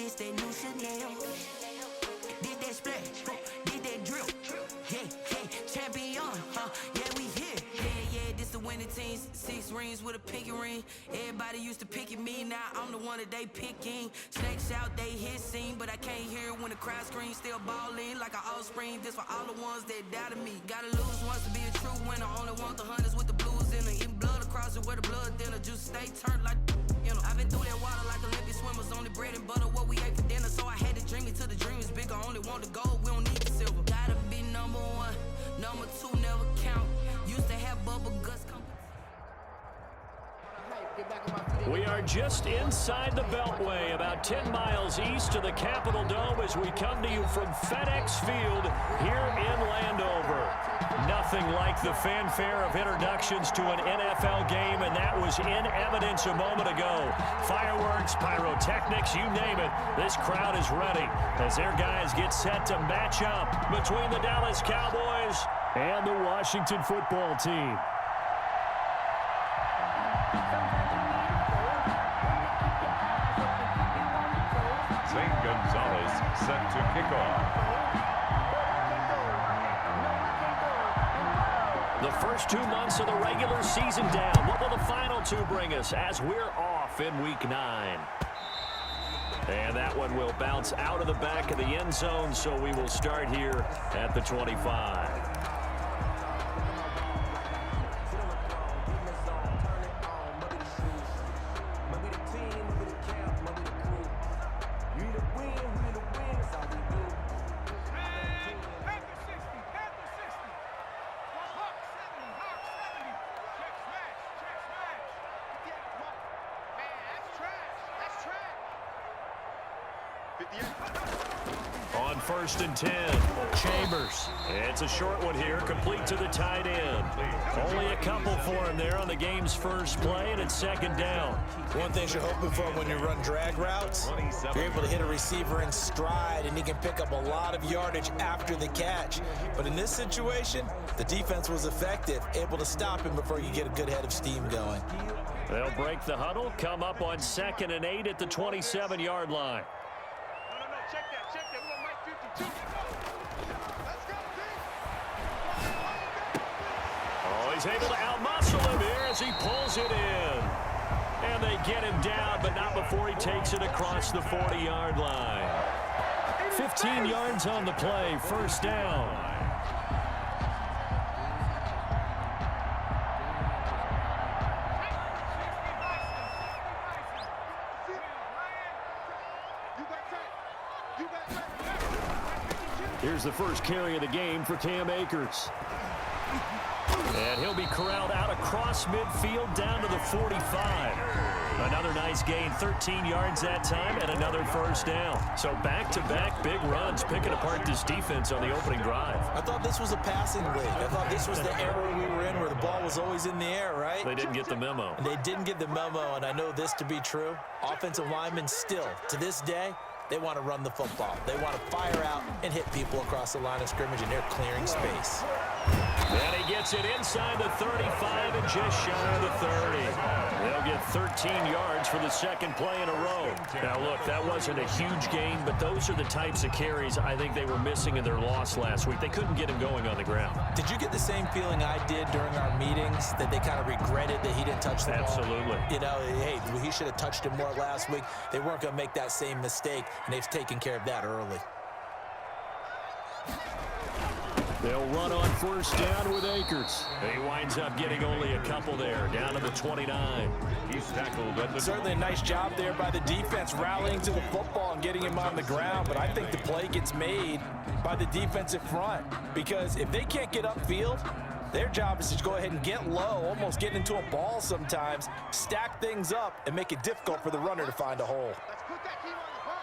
this that new Chanel. This that splash, this that drip. Yeah, champion, yeah, we here. Yeah, this the winning team. 6 rings with a pinky ring. Everybody used to pick at me, now I'm the one that they picking. Snakes out, they hit scene, but I can't hear it when the crowd screams. Still ballin' like an offspring. This for all the ones that doubted me. Gotta lose once to be a true winner. Only want the hunters with the blues in it. Eating blood across it where the blood thinner. Just stay turned like, you know. I've been through that water like Olympic swimmers. Only bread and butter, what we ate for dinner. So I had to dream it till the dream is bigger. Only want the gold, we don't need the silver. Gotta be number 1, number 2 never count. Used to have bubble guts come. We are just inside the Beltway, about 10 miles east of the Capitol Dome as we come to you from FedEx Field here in Landover. Nothing like the fanfare of introductions to an NFL game, and that was in evidence a moment ago. Fireworks, pyrotechnics, you name it. This crowd is ready as their guys get set to match up between the Dallas Cowboys and the Washington football team. Set to kick off. The first 2 months of the regular season down. What will the final 2 bring us as we're off in week 9? And that one will bounce out of the back of the end zone, so we will start here at the 25. On 1st and 10, Chambers. It's a short one here, complete to the tight end. Only a couple for him there on the game's first play, and it's 2nd down. One thing you're hoping for when you run drag routes, you're able to hit a receiver in stride, and he can pick up a lot of yardage after the catch. But in this situation, the defense was effective, able to stop him before you get a good head of steam going. They'll break the huddle, come up on 2nd and 8 at the 27-yard line. Check that. We're on Mike 52. Let's go, Oh, he's able to outmuscle him here as he pulls it in. And they get him down, but not before he takes it across the 40-yard line. 15 yards on the play, 1st down. Here's the first carry of the game for Cam Akers. And he'll be corralled out across midfield down to the 45. Another nice gain, 13 yards that time, and another 1st down. So back-to-back big runs, picking apart this defense on the opening drive. I thought this was a passing league. I thought this was the era we were in where the ball was always in the air, right? They didn't get the memo. They didn't get the memo, and I know this to be true. Offensive linemen still, to this day, they want to run the football. They want to fire out and hit people across the line of scrimmage, and they're clearing space. And he gets it inside the 35 and just shy of the 30. They'll get 13 yards for the 2nd play in a row. Now, look, that wasn't a huge gain, but those are the types of carries I think they were missing in their loss last week. They couldn't get him going on the ground. Did you get the same feeling I did during our meetings, that they kind of regretted that he didn't touch the ball? Absolutely. You know, hey, he should have touched it more last week. They weren't going to make that same mistake, and they've taken care of that early. They'll run on 1st down with Akers. He winds up getting only a couple there, down to the 29. He's tackled at the... Certainly a nice job there by the defense, rallying to the football and getting him on the ground. But I think the play gets made by the defensive front, because if they can't get upfield, their job is to go ahead and get low, almost get into a ball sometimes, stack things up, and make it difficult for the runner to find a hole. Let's put that team on the front.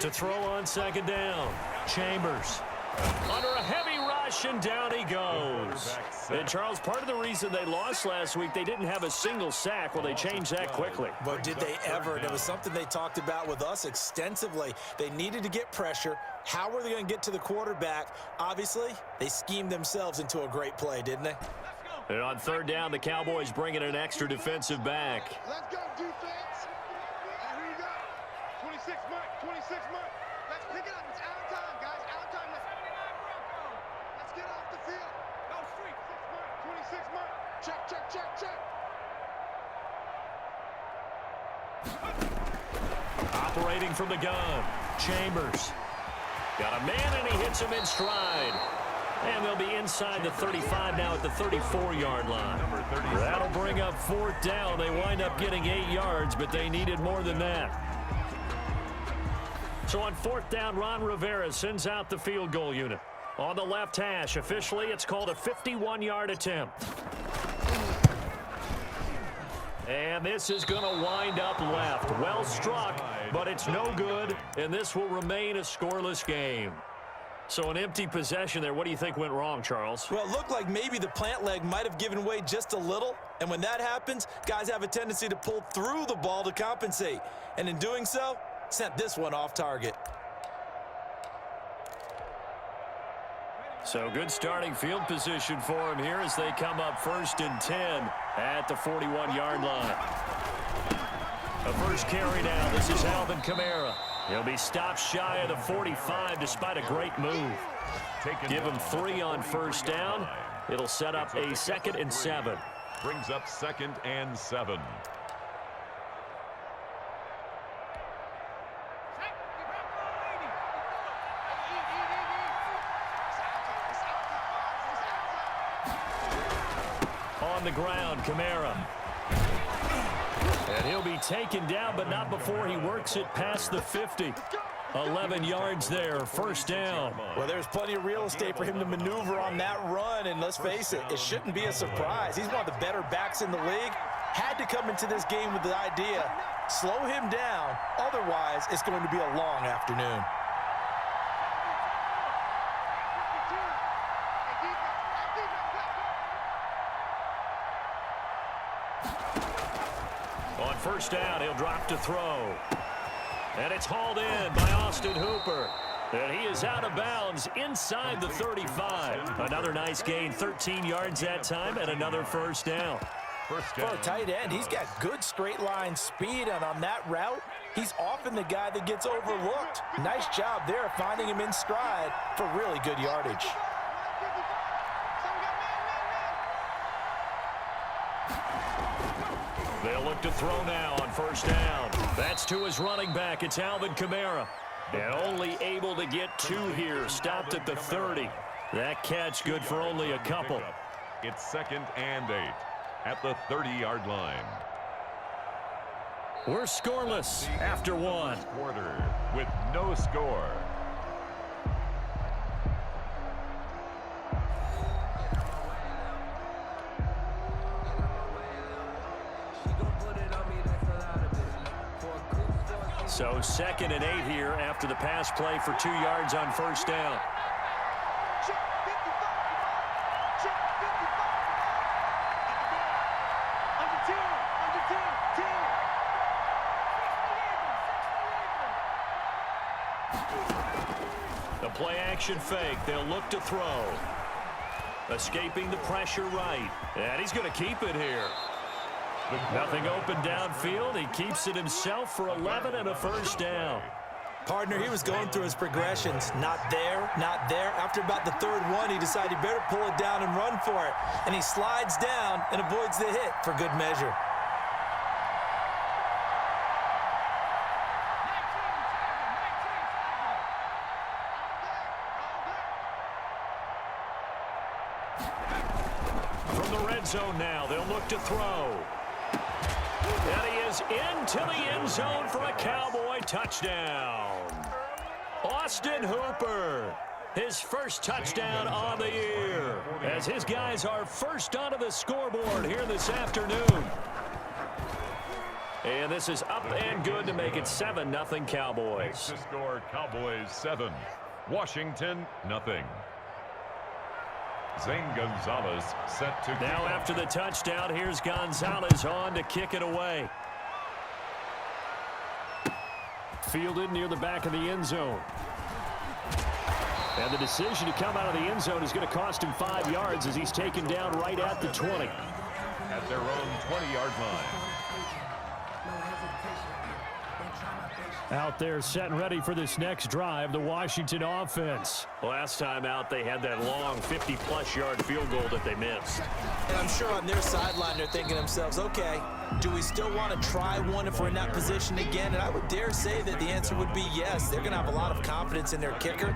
To throw on 2nd down, Chambers. Under a heavy rush, and down he goes. And, Charles, part of the reason they lost last week, they didn't have a single sack. Well, they changed that quickly. But did they ever? And it was something they talked about with us extensively. They needed to get pressure. How were they going to get to the quarterback? Obviously, they schemed themselves into a great play, didn't they? Let's go. And on third down, the Cowboys bring in an extra defensive back. Let's go, defense. And here you go. 26 Mike, 26 Mike. Let's pick it up. It's out of time, guys. Out of time. Let's get off the field. Go street. 26 Mike. Check, check, check, check. Operating from the gun, Chambers. Got a man, and he hits him in stride. And they'll be inside the 35 now at the 34-yard line. That'll bring up fourth down. They wind up getting 8 yards, but they needed more than that. So on fourth down, Ron Rivera sends out the field goal unit. On the left hash, officially, it's called a 51-yard attempt. And this is going to wind up left. Well struck, but it's no good, and this will remain a scoreless game. So an empty possession there. What do you think went wrong, Charles? Well, it looked like maybe the plant leg might have given way just a little. And when that happens, guys have a tendency to pull through the ball to compensate. And in doing so, sent this one off target. So good starting field position for him here as they come up 1st and 10 at the 41-yard line. The first carry now. This is Alvin Kamara. He'll be stopped shy of the 45 despite a great move. Give him 3 on first down. It'll set up a 2nd and 7. Brings up 2nd and 7. On the ground, Kamara. And he'll be taken down, but not before he works it past the 50. 11 yards there, first down. Well, there's plenty of real estate for him to maneuver on that run, and let's face it, it shouldn't be a surprise. He's one of the better backs in the league. Had to come into this game with the idea, slow him down, otherwise it's going to be a long afternoon. On first down, he'll drop to throw. And it's hauled in by Austin Hooper. And he is out of bounds inside the 35. Another nice gain, 13 yards that time, and another first down. For a tight end, he's got good straight line speed, and on that route, he's often the guy that gets overlooked. Nice job there finding him in stride for really good yardage. They'll look to throw now on first down. That's to his running back. It's Alvin Kamara. And only able to get 2 here. Stopped at the 30. That catch good for only a couple. It's 2nd and 8 at the 30-yard line. We're scoreless after 1. Quarter with no score. So 2nd and 8 here after the pass play for 2 yards on first down. The play action fake. They'll look to throw. Escaping the pressure right. And he's going to keep it here. Nothing open downfield. He keeps it himself for 11 and a first down. Partner, he was going through his progressions. Not there, not there. After about the 3rd one, he decided he better pull it down and run for it. And he slides down and avoids the hit for good measure. From the red zone now, they'll look to throw. And he is into the end zone for a Cowboy touchdown. Austin Hooper, his first touchdown on the year, as his guys are first onto the scoreboard here this afternoon. And this is up and good to make it 7-0 Cowboys. The score, Cowboys 7, Washington 0. Zane Gonzalez set to now after the touchdown, here's Gonzalez on to kick it away. Fielded near the back of the end zone. And the decision to come out of the end zone is going to cost him 5 yards as he's taken down right at the 20. At their own 20-yard line. Out there set and ready for this next drive, the Washington offense. Last time out, they had that long 50-plus yard field goal that they missed. And I'm sure on their sideline they're thinking to themselves, okay, do we still want to try one if we're in that position again? And I would dare say that the answer would be yes. They're going to have a lot of confidence in their kicker.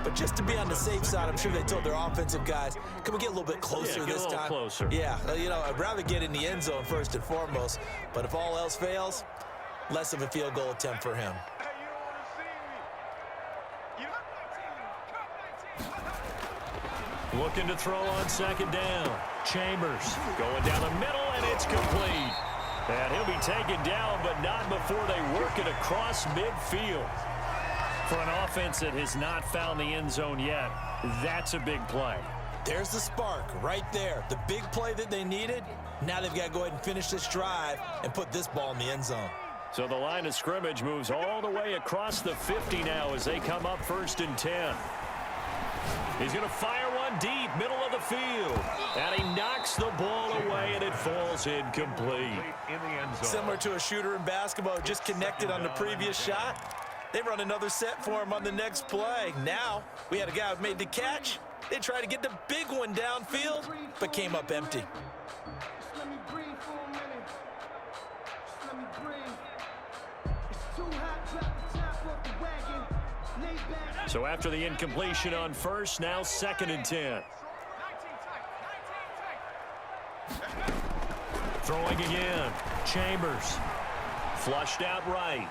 But just to be on the safe side, I'm sure they told their offensive guys, can we get a little bit closer this time? Closer. Yeah, you know, I'd rather get in the end zone first and foremost. But if all else fails, less of a field goal attempt for him. Looking to throw on second down. Chambers going down the middle, and it's complete. And he'll be taken down, but not before they work it across midfield. For an offense that has not found the end zone yet, that's a big play. There's the spark right there. The big play that they needed. Now they've got to go ahead and finish this drive and put this ball in the end zone. So the line of scrimmage moves all the way across the 50 now as they come up 1st and 10. He's going to fire one deep, middle of the field. And he knocks the ball away, and it falls incomplete. Similar to a shooter in basketball who just connected on the previous shot. They run another set for him on the next play. Now, we had a guy who made the catch. They tried to get the big one downfield, but came up empty. Let me breathe for a minute. Let me breathe. It's too hot, drop the top off the wagon. Lay back. So after the incompletion on first, now 2nd and 10. Throwing again. Chambers. Flushed out right.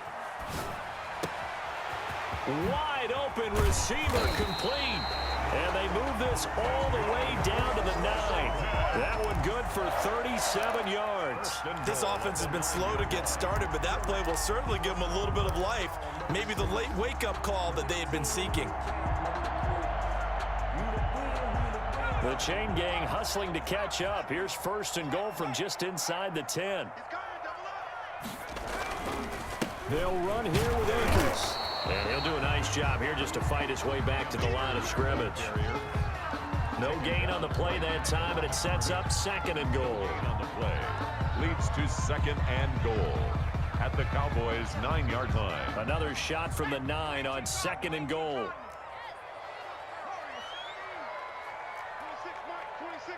Wide open receiver complete. And they move this all the way down to the 9. That one good for 37 yards. This offense has been slow to get started, but that play will certainly give them a little bit of life. Maybe the late wake-up call that they had been seeking. The chain gang hustling to catch up. Here's 1st and goal from just inside the 10. They'll run here with Akers. And he'll do a nice job here just to fight his way back to the line of scrimmage. No gain on the play that time, and it sets up 2nd and goal. On the play leads to 2nd and goal at the Cowboys' 9-yard line. Another shot from the 9 on 2nd and goal. 26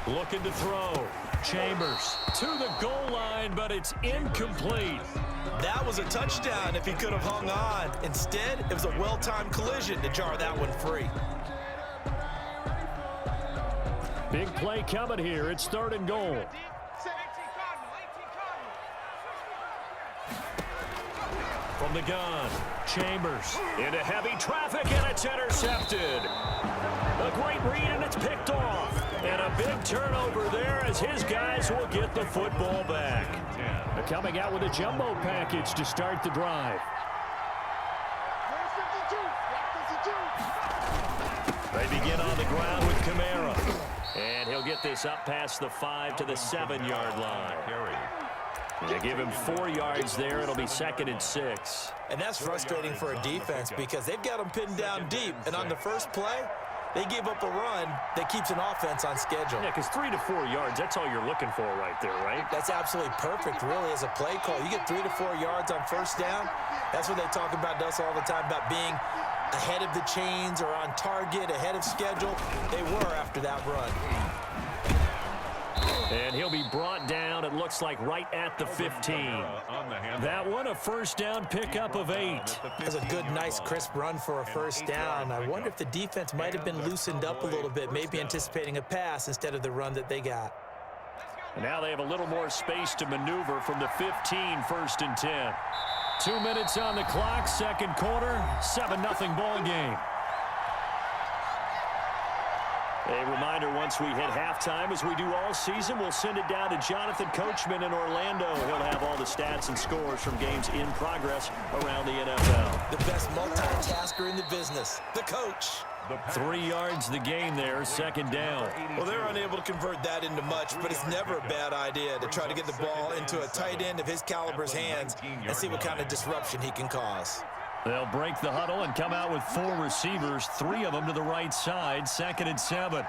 Mike. Looking to throw. Chambers to the goal line, but it's incomplete. That was a touchdown if he could have hung on. Instead, it was a well-timed collision to jar that one free. Big play coming here. It's 3rd and goal. From the gun, Chambers into heavy traffic, and it's intercepted. A great read, and it's picked off. And a big turnover there as his guys will get the football back. They're coming out with a jumbo package to start the drive. They begin on the ground with Kamara. And he'll get this up past the 5 to the 7-yard line. They give him 4 yards there. It'll be 2nd and 6. And that's frustrating for a defense because they've got them pinned down deep. And on the first play, they gave up a run that keeps an offense on schedule. Yeah, because 3 to 4 yards, that's all you're looking for right there, right? That's absolutely perfect, really, as a play call. You get 3 to 4 yards on first down. That's what they talk about us all the time, about being ahead of the chains or on target, ahead of schedule. They were after that run. And he'll be brought down, it looks like, right at the 15. That one, a first down pickup of 8. That's a good, nice, crisp run for a first down. I wonder if the defense might have been loosened up a little bit, maybe anticipating a pass instead of the run that they got. And now they have a little more space to maneuver from the 15, 1st and 10. 2 minutes on the clock, 2nd quarter, 7-0 ball game. A reminder, once we hit halftime, as we do all season, we'll send it down to Jonathan Coachman in Orlando. He'll have all the stats and scores from games in progress around the NFL. The best multitasker in the business, the coach. 3 yards the game there, 2nd down. Well, they're unable to convert that into much, but it's never a bad idea to try to get the ball into a tight end of his caliber's hands and see what kind of disruption he can cause. They'll break the huddle and come out with 4 receivers, 3 of them to the right side, 2nd and 7.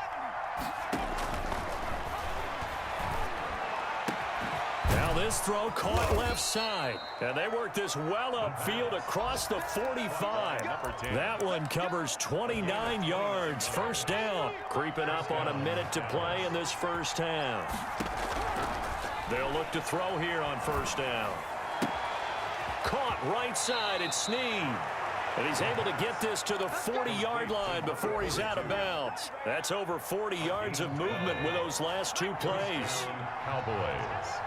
Now this throw caught left side. And they work this well upfield across the 45. That one covers 29 yards. First down. Creeping up on a minute to play in this first half. They'll look to throw here on first down. Caught right side. It's Snead. And he's able to get this to the 40-yard line before he's out of bounds. That's over 40 yards of movement with those last 2 plays. Cowboys.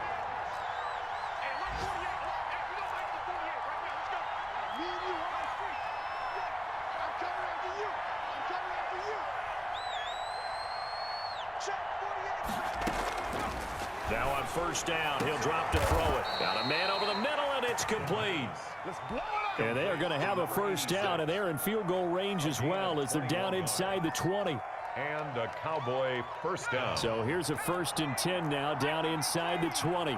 Now on first down, he'll drop to throw it. Got a man over the middle, and it's complete. And they are going to have a first down, and they're in field goal range as well as they're down inside the 20. And a Cowboy first down. So here's a 1st and 10 now, down inside the 20.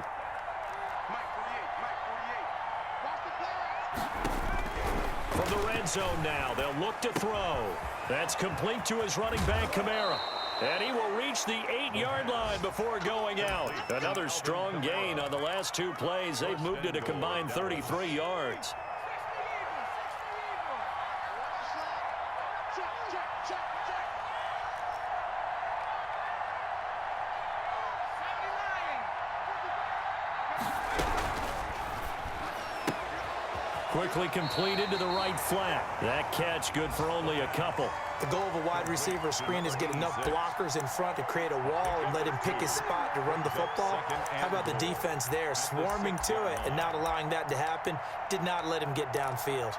From the red zone now, they'll look to throw. That's complete to his running back, Kamara. And he will reach the 8-yard line before going out. Another strong gain on the last 2 plays. They've moved it a combined 33 yards. Quickly completed to the right flat. That catch good for only a couple. The goal of a wide receiver screen is get enough blockers in front to create a wall and let him pick his spot to run the football. How about the defense there, swarming to it and not allowing that to happen? Did not let him get downfield.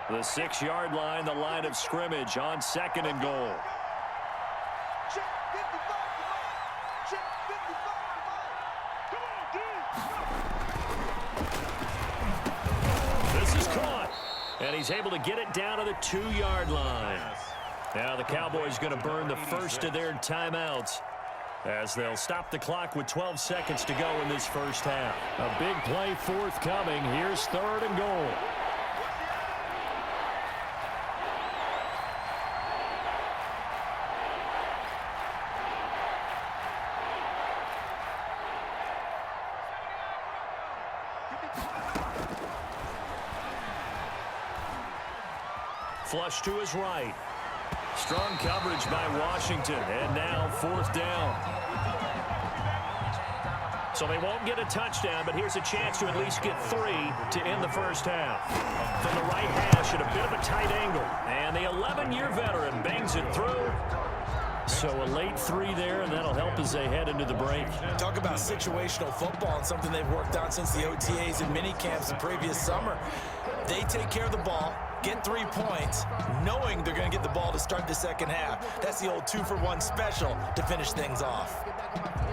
The 6-yard line, the line of scrimmage on 2nd and goal. This is caught. And he's able to get it down to the 2-yard line. Now the Cowboys going to burn the first of their timeouts as they'll stop the clock with 12 seconds to go in this first half. A big play forthcoming. Here's 3rd and goal. Flush to his right. Strong coverage by Washington. And now 4th down. So they won't get a touchdown, but here's a chance to at least get 3 to end the first half. From the right hash at a bit of a tight angle. And the 11-year veteran bangs it through. So a late 3 there, and that'll help as they head into the break. Talk about situational football and something they've worked on since the OTAs and mini camps the previous summer. They take care of the ball, get 3 points, knowing they're going to get the ball to start the second half. That's the old 2-for-1 special to finish things off.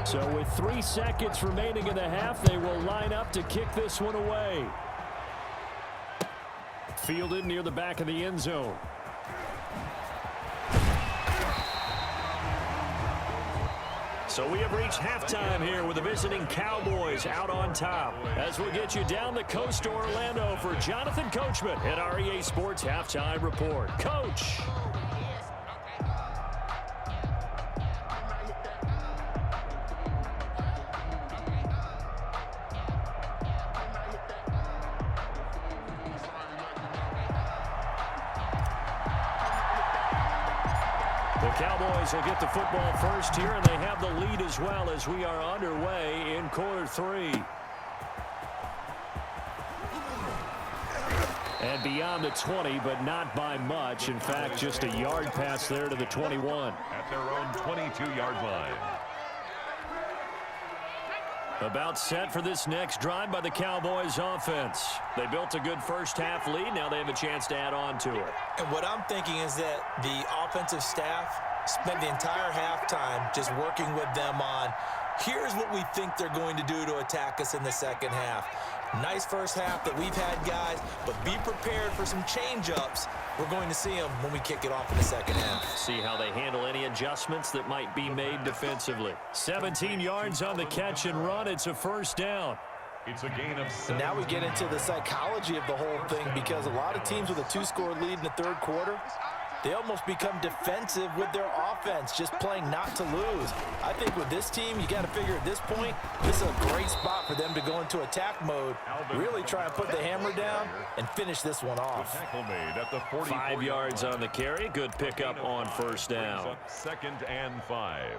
So with 3 seconds remaining in the half, they will line up to kick this one away. Fielded near the back of the end zone. So we have reached halftime here with the visiting Cowboys out on top. As we'll get you down the coast to Orlando for Jonathan Coachman at our EA Sports Halftime Report. Coach. The Cowboys will get the football first here, and they have the lead as well as we are underway in quarter 3. And beyond the 20, but not by much. In fact, just a yard pass there to the 21. At their own 22-yard line. About set for this next drive by the Cowboys offense. They built a good first half lead. Now they have a chance to add on to it. And what I'm thinking is that the offensive staff spent the entire halftime just working with them on, here's what we think they're going to do to attack us in the second half. Nice first half that we've had, guys, but be prepared for some change-ups. We're going to see them when we kick it off in the second half. See how they handle any adjustments that might be made defensively. 17 yards on the catch and run. It's a first down. It's a gain of 7. And now we get into the psychology of the whole thing, because a lot of teams with a 2-score lead in the third quarter, they almost become defensive with their offense, just playing not to lose. I think with this team, you got to figure at this point, this is a great spot for them to go into attack mode, really try and put the hammer down and finish this one off. Tackle made at the 5 yards on the carry. Good pickup on first down. 2nd and 5.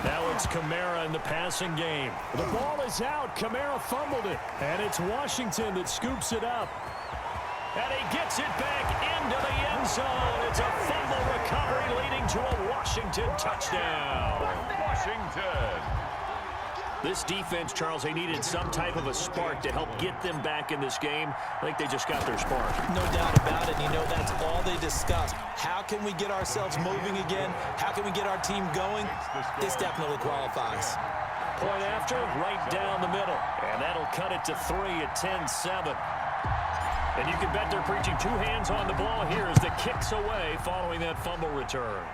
Now it's Kamara in the passing game. The ball is out. Kamara fumbled it. And it's Washington that scoops it up. And he gets it back into the end zone. It's a fumble recovery leading to a Washington touchdown. Washington. This defense, Charles, they needed some type of a spark to help get them back in this game. I think they just got their spark. No doubt about it. You know, that's all they discussed. How can we get ourselves moving again? How can we get our team going? This definitely qualifies. Point after, right down the middle. And that'll cut it to 3 at 10-7. And you can bet they're preaching 2 hands on the ball here as the kick's away following that fumble return.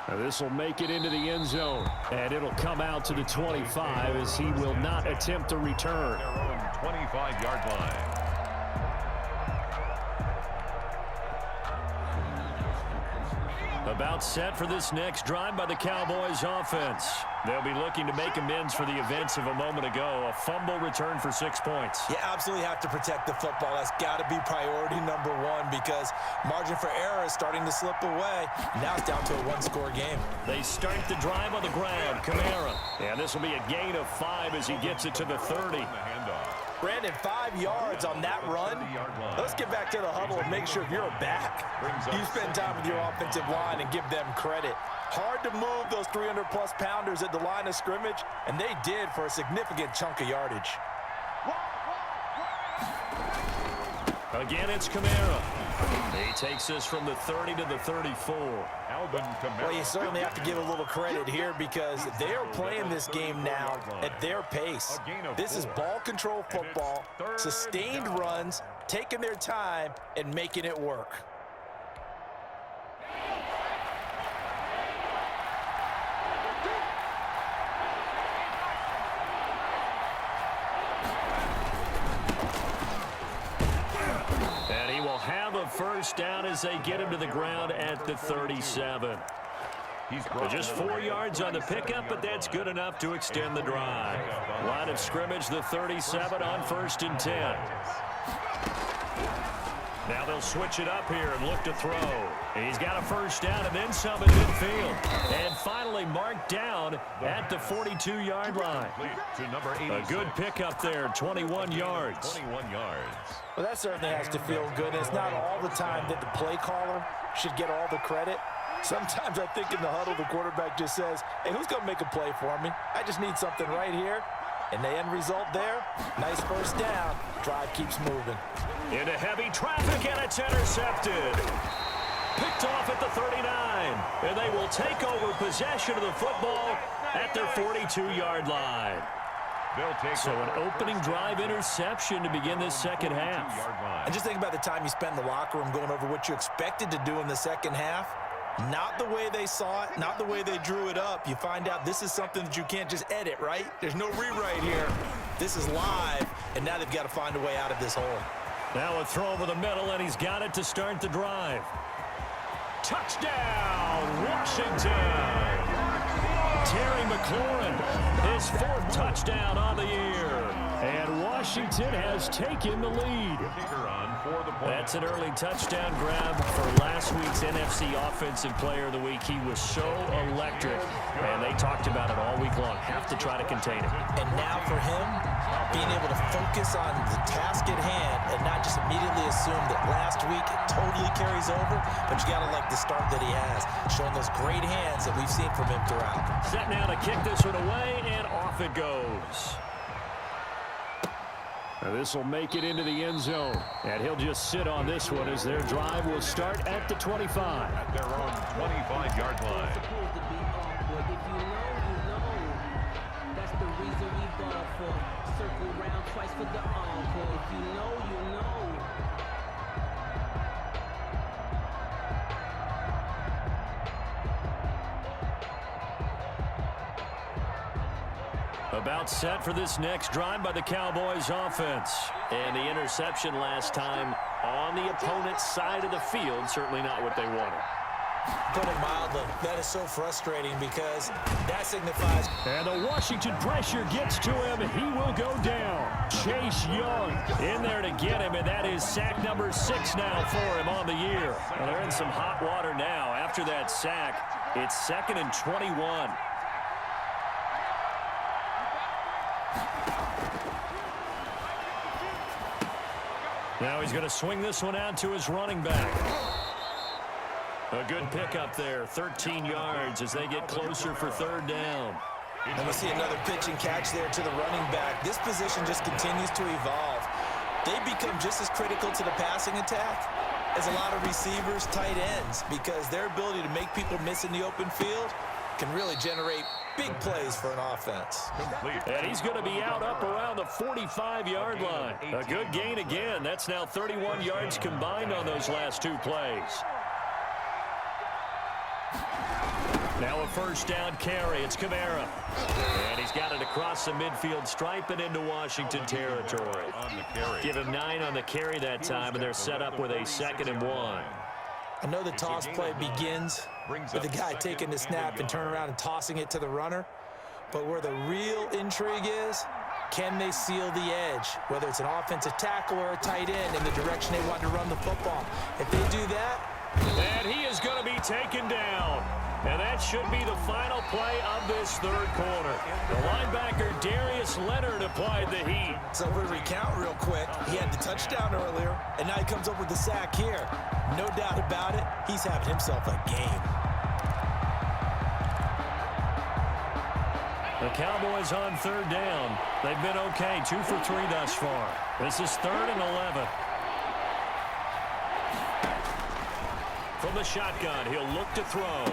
Now this will make it into the end zone, and it'll come out to the 25 as he will not attempt a return. Their own 25-yard line. About set for this next drive by the Cowboys offense. They'll be looking to make amends for the events of a moment ago. A fumble return for 6 points. You absolutely have to protect the football. That's got to be priority number 1, because margin for error is starting to slip away. Now it's down to a 1-score game. They start the drive on the ground. Kamara. And this will be a gain of 5 as he gets it to the 30. Brandon, 5 yards on that run. Let's get back to the huddle and make sure you're back. You spend time with your offensive line and give them credit. Hard to move those 300-plus pounders at the line of scrimmage, and they did for a significant chunk of yardage. Again, it's Kamara. He takes this from the 30 to the 34. Well, you certainly have to give a little credit here, because they are playing this game now at their pace. This is ball control football, sustained runs, taking their time, and making it work. Have a first down as they get him to the ground at the 37. Just 4 yards on the pickup, but that's good enough to extend the drive. Line of scrimmage, the 37 on 1st and 10. Now they'll switch it up here and look to throw. He's got a first down and then some at midfield. And finally marked down at the 42-yard line. A good pickup there, 21 yards. 21 yards. Well, that certainly has to feel good. It's not all the time that the play caller should get all the credit. Sometimes I think in the huddle, the quarterback just says, hey, who's going to make a play for me? I just need something right here. And the end result there, nice first down. Drive keeps moving. Into heavy traffic, and it's intercepted. Picked off at the 39. And they will take over possession of the football at their 42-yard line. So an opening drive interception to begin this second half. And just think about the time you spend in the locker room going over what you expected to do in the second half. Not the way they saw it, not the way they drew it up. You find out this is something that you can't just edit, right? There's no rewrite here. This is live, and now they've got to find a way out of this hole. Now a throw over the middle, and he's got it to start the drive. Touchdown, Washington! Terry McLaurin, his 4th touchdown on the year. And Washington has taken the lead. That's an early touchdown grab for last week's NFC Offensive Player of the Week. He was so electric, and they talked about it all week long. Have to try to contain it. And now for him, being able to focus on the task at hand and not just immediately assume that last week totally carries over, but you got to like the start that he has, showing those great hands that we've seen from him throughout. Set now to kick this one away, and off it goes. Now this will make it into the end zone, and he'll just sit on this one as their drive will start at the 25. At their own 25-yard line. But if you know, you know. That's the reason we ball for. Circle round twice for the encore. If you know, you know. About set for this next drive by the Cowboys offense. And the interception last time on the opponent's side of the field. Certainly not what they wanted. Put it mildly, that is so frustrating because that signifies. And the Washington pressure gets to him. He will go down. Chase Young in there to get him, and that is sack number 6 now for him on the year. Well, they're in some hot water now. After that sack, it's 2nd and 21. Now he's going to swing this one out to his running back. A good pickup there, 13 yards as they get closer for 3rd down. And we see another pitch and catch there to the running back. This position just continues to evolve. They become just as critical to the passing attack as a lot of receivers, tight ends, because their ability to make people miss in the open field can really generate big plays for an offense. And he's going to be out up around the 45-yard line. A good gain again. That's now 31 yards combined on those last 2 plays. Now a 1st down carry. It's Kamara. And he's got it across the midfield stripe and into Washington territory. Give him 9 on the carry that time, and they're set up with a 2nd and 1. I know the toss play begins with the guy taking the snap and turning around and tossing it to the runner. But where the real intrigue is, can they seal the edge? Whether it's an offensive tackle or a tight end in the direction they want to run the football. If they do that, and he is going to be taken down. And that should be the final play of this 3rd quarter. The linebacker, Darius Leonard, applied the heat. So if we recount real quick, he had the touchdown earlier, and now he comes up with the sack here. No doubt about it, he's having himself a game. The Cowboys on 3rd down. They've been okay, 2 for 3 thus far. This is 3rd and 11. From the shotgun, he'll look to throw.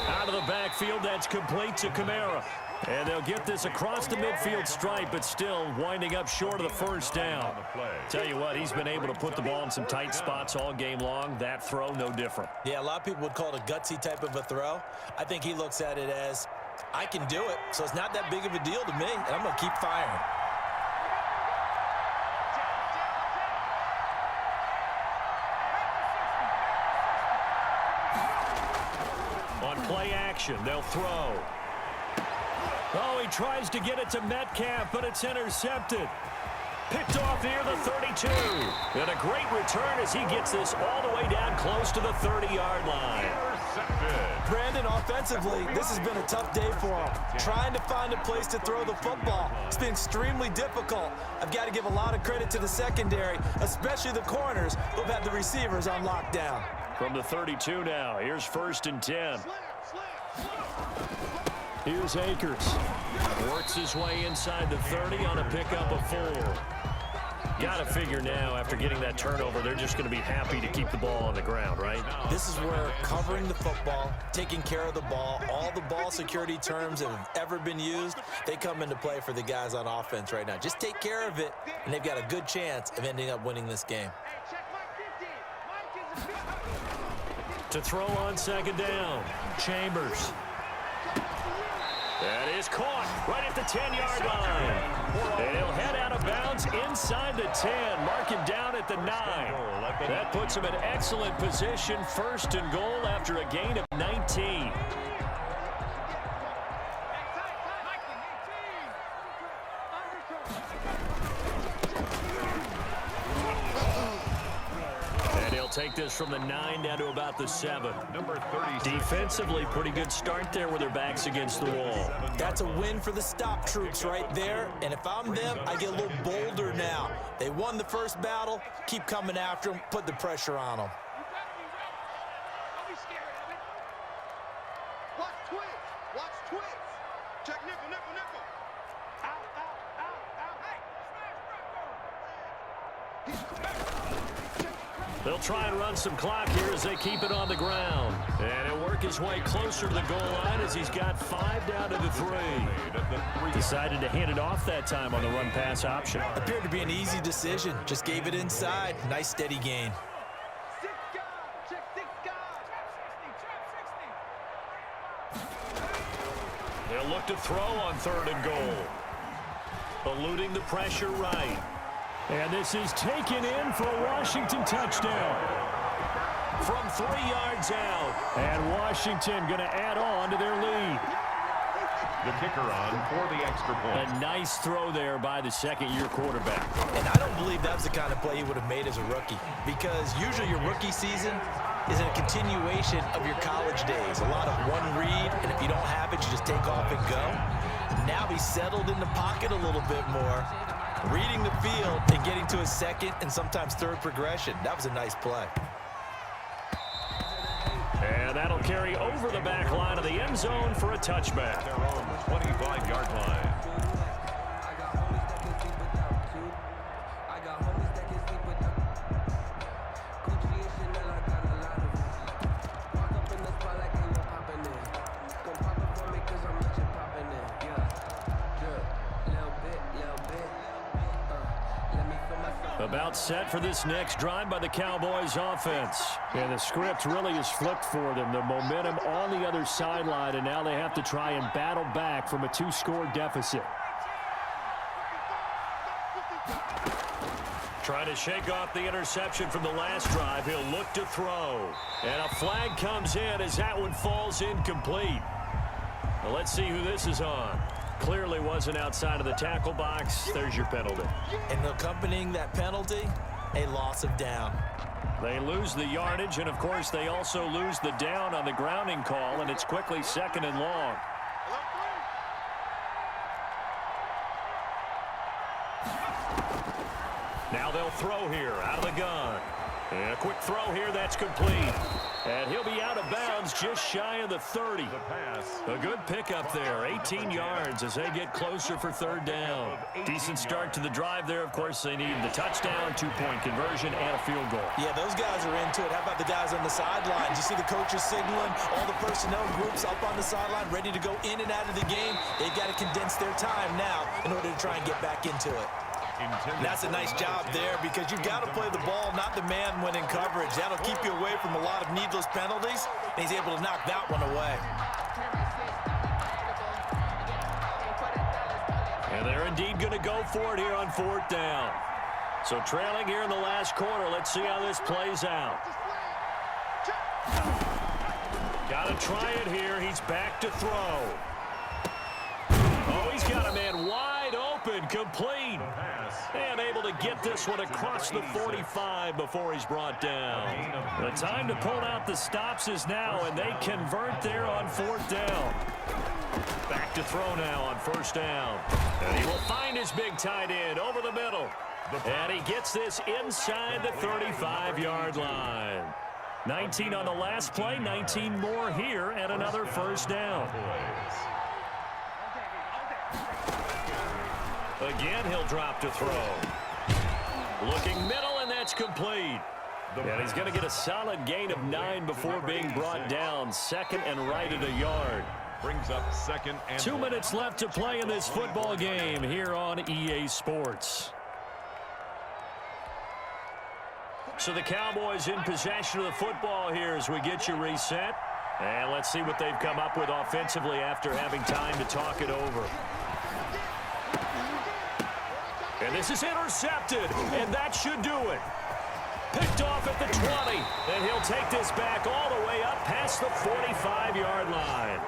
Out of the backfield, that's complete to Kamara. And they'll get this across the midfield stripe, but still winding up short of the 1st down. Tell you what, he's been able to put the ball in some tight spots all game long. That throw, no different. Yeah, a lot of people would call it a gutsy type of a throw. I think he looks at it as, I can do it, so it's not that big of a deal to me, and I'm going to keep firing. Play action, they'll throw. Oh, he tries to get it to Metcalf, but it's intercepted. Picked off near the 32. And a great return as he gets this all the way down close to the 30-yard line. Brandon, offensively, this has been a tough day for him. Trying to find a place to throw the football. It's been extremely difficult. I've got to give a lot of credit to the secondary, especially the corners who've had the receivers on lockdown. From the 32 now, here's 1st and 10. Here's Akers. Works his way inside the 30 on a pickup of 4. Got to figure now, after getting that turnover, they're just going to be happy to keep the ball on the ground, right? This is where covering the football, taking care of the ball, all the ball security terms that have ever been used, they come into play for the guys on offense right now. Just take care of it, and they've got a good chance of ending up winning this game. To throw on 2nd down, Chambers. That is caught right at the 10-yard line. And he'll head out of bounds inside the 10. Mark him down at the 9. That puts him in excellent position. 1st and goal after a gain of 19. Take this from the 9 down to about the 7. Defensively, pretty good start there with their backs against the wall. That's a win for the stop troops right there. And if I'm them, I get a little bolder now. They won the 1st battle. Keep coming after them. Put the pressure on them. Watch twins. Watch twins. Check nickel, nickel, nickel. Out, out, out, out. Hey, smash, They'll try and run some clock here as they keep it on the ground. And he'll work his way closer to the goal line as he's got 5 down to the 3. Decided to hand it off that time on the run-pass option. Appeared to be an easy decision. Just gave it inside. Nice steady gain. They'll look to throw on 3rd and goal. Eluding the pressure right. And this is taken in for a Washington touchdown. From 3 yards out. And Washington going to add on to their lead. The kicker on for the extra point. A nice throw there by the second-year quarterback. And I don't believe that was the kind of play he would have made as a rookie, because usually your rookie season is a continuation of your college days. A lot of one read, and if you don't have it, you just take off and go. Now he's settled in the pocket a little bit more, reading the field and getting to his second and sometimes third progression. That was a nice play. And that'll carry over the back line of the end zone for a touchback. Their own 25-yard line. About set for this next drive by the Cowboys offense. And the script really is flipped for them. The momentum on the other sideline, and now they have to try and battle back from a 2-score deficit. Trying to shake off the interception from the last drive. He'll look to throw. And a flag comes in as that one falls incomplete. Well, let's see who this is on. Clearly wasn't outside of the tackle box. There's your penalty. And accompanying that penalty, a loss of down. They lose the yardage, and of course they also lose the down on the grounding call, and it's quickly 2nd and long. Now they'll throw here out of the gun. And a quick throw here, that's complete. And he'll be out of bounds just shy of the 30. The pass. A good pickup there, 18 yards as they get closer for 3rd down. Decent start to the drive there. Of course, they need the touchdown, 2-point conversion, and a field goal. Yeah, those guys are into it. How about the guys on the sidelines? You see the coaches signaling, all the personnel groups up on the sideline, ready to go in and out of the game. They've got to condense their time now in order to try and get back into it. And that's a nice job there, because you've got to play the ball, not the man when in coverage. That'll keep you away from a lot of needless penalties, and he's able to knock that one away. And they're indeed going to go for it here on 4th down. So trailing here in the last quarter, let's see how this plays out. Got to try it here. He's back to throw. Oh, he's got a man wide open, complete. And able to get this one across the 45 before he's brought down. The time to pull out the stops is now, and they convert there on 4th down. Back to throw now on 1st down. And he will find his big tight end over the middle. And he gets this inside the 35-yard line. 19 on the last play, 19 more here, and another 1st down. Again, he'll drop to throw. Looking middle, and that's complete. And he's going to get a solid gain of 9 before being brought down. 2nd and right at a yard. Brings up 2nd and 2 minutes left to play in this football game here on EA Sports. So the Cowboys in possession of the football here as we get you reset. And let's see what they've come up with offensively after having time to talk it over. And this is intercepted, and that should do it. Picked off at the 20, and he'll take this back all the way up past the 45-yard line.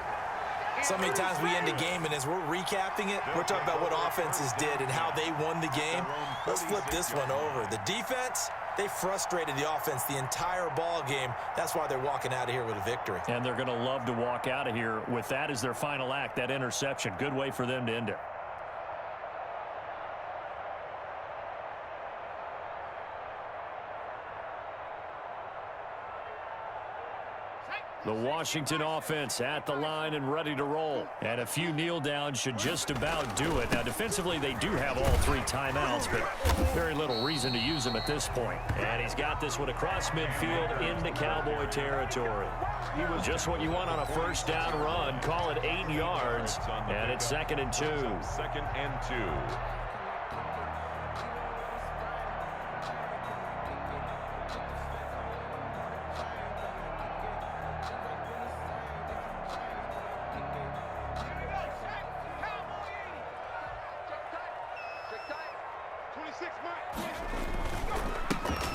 So many times we end a game, and as we're recapping it, we're talking about what offenses did and how they won the game. Let's flip this one over. The defense, they frustrated the offense the entire ball game. That's why they're walking out of here with a victory. And they're going to love to walk out of here with that as their final act, that interception. Good way for them to end it. The Washington offense at the line and ready to roll. And a few kneel downs should just about do it. Now, defensively, they do have all 3 timeouts, but very little reason to use them at this point. And he's got this one across midfield into Cowboy territory. Just what you want on a first down run. Call it 8 yards, and it's 2nd and 2. 2nd and 2.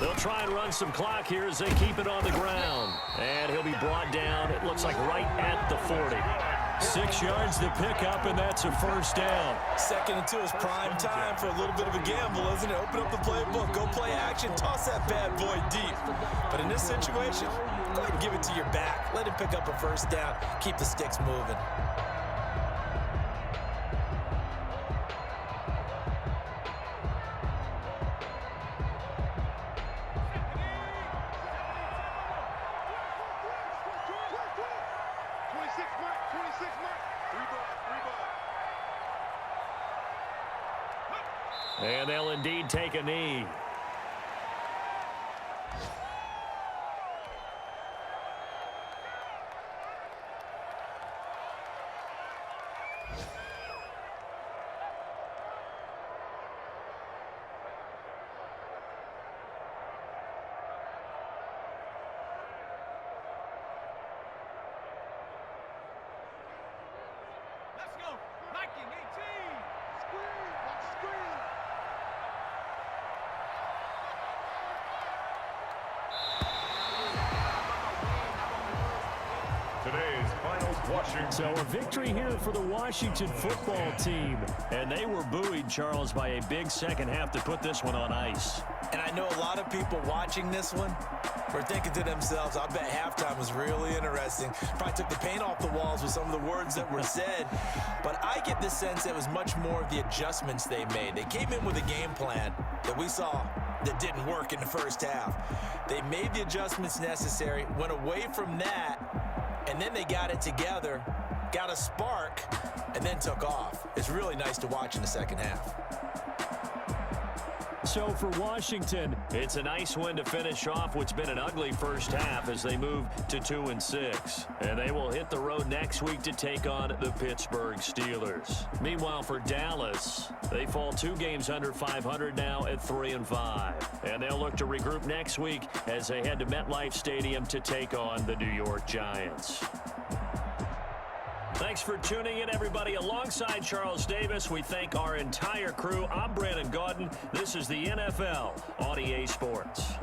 They'll try and run some clock here as they keep it on the ground. And he'll be brought down, it looks like right at the 40. 6 yards to pick up, and that's a first down. 2nd and 2 is prime time for a little bit of a gamble, isn't it? Open up the playbook, go play action, toss that bad boy deep. But in this situation, go ahead and give it to your back. Let him pick up a first down. Keep the sticks moving. And they'll indeed take a knee. Let's go. Viking 18. Screen. Screen. Today's finals, Washington. So a victory here for the Washington football team. And they were buoyed, Charles, by a big second half to put this one on ice. And I know a lot of people watching this one were thinking to themselves, I bet halftime was really interesting. Probably took the paint off the walls with some of the words that were said. But I get the sense that it was much more of the adjustments they made. They came in with a game plan that we saw that didn't work in the first half. They made the adjustments necessary, went away from that, and then they got it together, got a spark, and then took off. It's really nice to watch in the second half. So for Washington, it's a nice win to finish off what's been an ugly first half as they move to 2-6. And they will hit the road next week to take on the Pittsburgh Steelers. Meanwhile, for Dallas, they fall 2 games under 500 now at 3-5. And they'll look to regroup next week as they head to MetLife Stadium to take on the New York Giants. Thanks for tuning in, everybody. Alongside Charles Davis, we thank our entire crew. I'm Brandon Gaudin. This is the NFL on EA Sports.